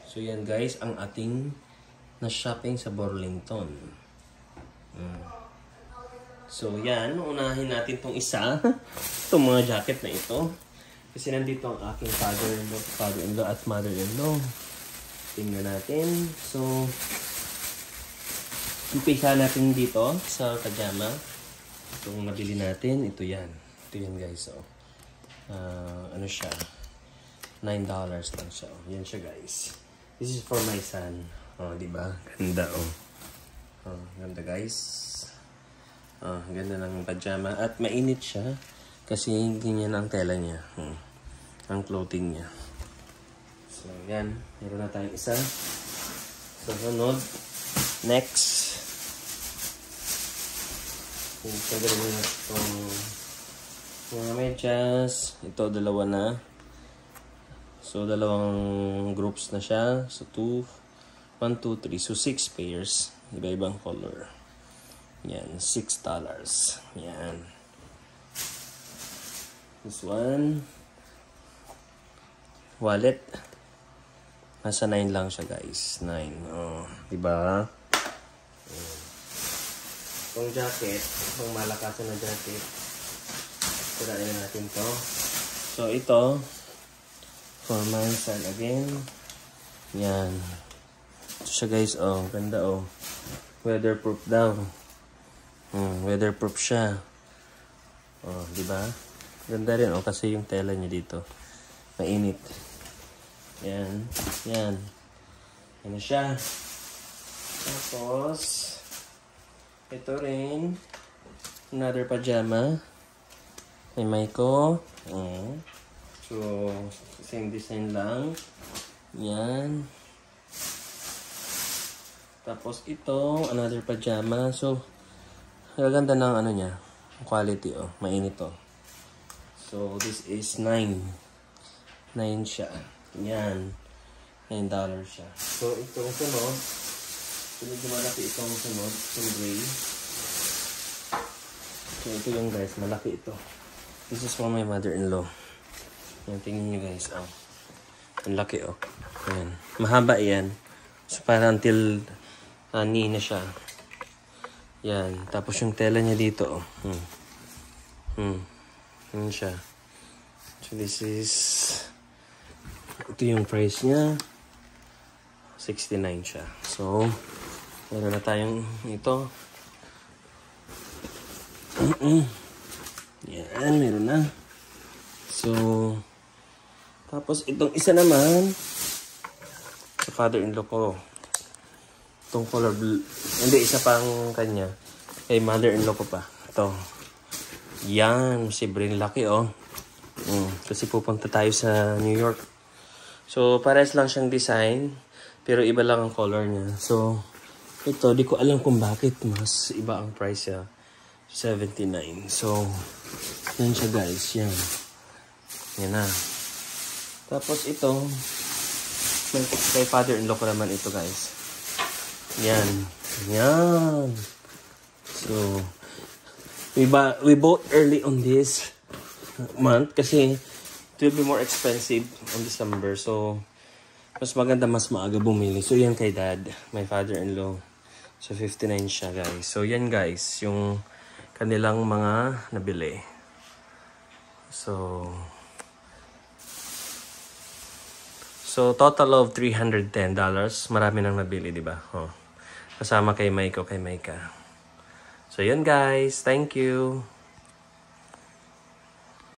So yan guys, ang ating na-shopping sa Burlington. So yan, unahin natin tong isa. Itong mga jacket na ito. Kasi nandito ang aking father-in-law at mother-in-law. Tingnan natin. So, umpisa natin dito sa pajama. Itong nabili natin, ito yan. Ito yan guys. So, ano siya? $9 lang siya. Yan siya guys. This is for my son. Oh, diba? Ganda oh. Oh, ganda guys. Oh, ganda ng pajama. At mainit siya. Kasi ganyan ang tela niya. Ang clothing niya. So, yan. Meron na tayong isa. So, sunod. Next. Pagkaroon na itong mga medyas. Ito, dalawa na. So, dalawang groups na siya. So, 1, 2, 3. So, 6 pairs. Iba-ibang color. Yan. $6. Yan. This one. Wallet. Nasa 9 lang siya, guys. 9. Oh, diba? Itong jacket. Itong malakasan na jacket. Tirain natin to. So, ito. For my son again. Yan. Ito siya guys. Oh, ganda oh. Weatherproof daw. Weatherproof siya. Oh, diba? Ganda rin oh. Kasi yung tela niya dito. Mainit. Yan. Yan. Yan na siya. Tapos, ito rin. Another pajama. May Maiko. So, same design lang. Yan. Tapos ito, another pajama. So, ganda ng ano niya. Quality, oh. Mainit, oh. So, this is 9. 9 siya. Yan. $9 siya. So, itong sunod. Sunod yung malaki itong sunod. Itong gray. So, ito yung guys. Malaki ito. This is for my mother-in-law. Yan, tingin nyo guys. Oh. Ang laki oh. Ayan. Mahaba yan. So, para until knee na siya. Yan. Tapos yung tela niya dito oh. Yan siya. So, this is... Ito yung price niya. 69 siya. So, meron na tayong ito. Yan, meron na. So, tapos itong isa naman sa father-in-law ko. Itong color blue. Hindi, isa pang kanya. Kay mother-in-law ko pa. Ito. Yan. Sobrang laki oh. Kasi pupunta tayo sa New York. So, pares lang siyang design. Pero iba lang ang color niya. So, ito, di ko alam kung bakit mas iba ang price niya. 79. So, yan siya guys. Yan. Yan na. Tapos ito, kay father-in-law ko naman ito guys. Yan. Yan. So, we bought early on this month kasi it will be more expensive on December. So, mas maganda, mas maaga bumili. So, yan kay dad, my father-in-law. So, 59 siya guys. So, yan guys, yung kanilang mga nabili. So, total of $310. Marami nang nabili, di ba? Oh. Kasama kay Maiko, kay Maika. So, yun guys. Thank you.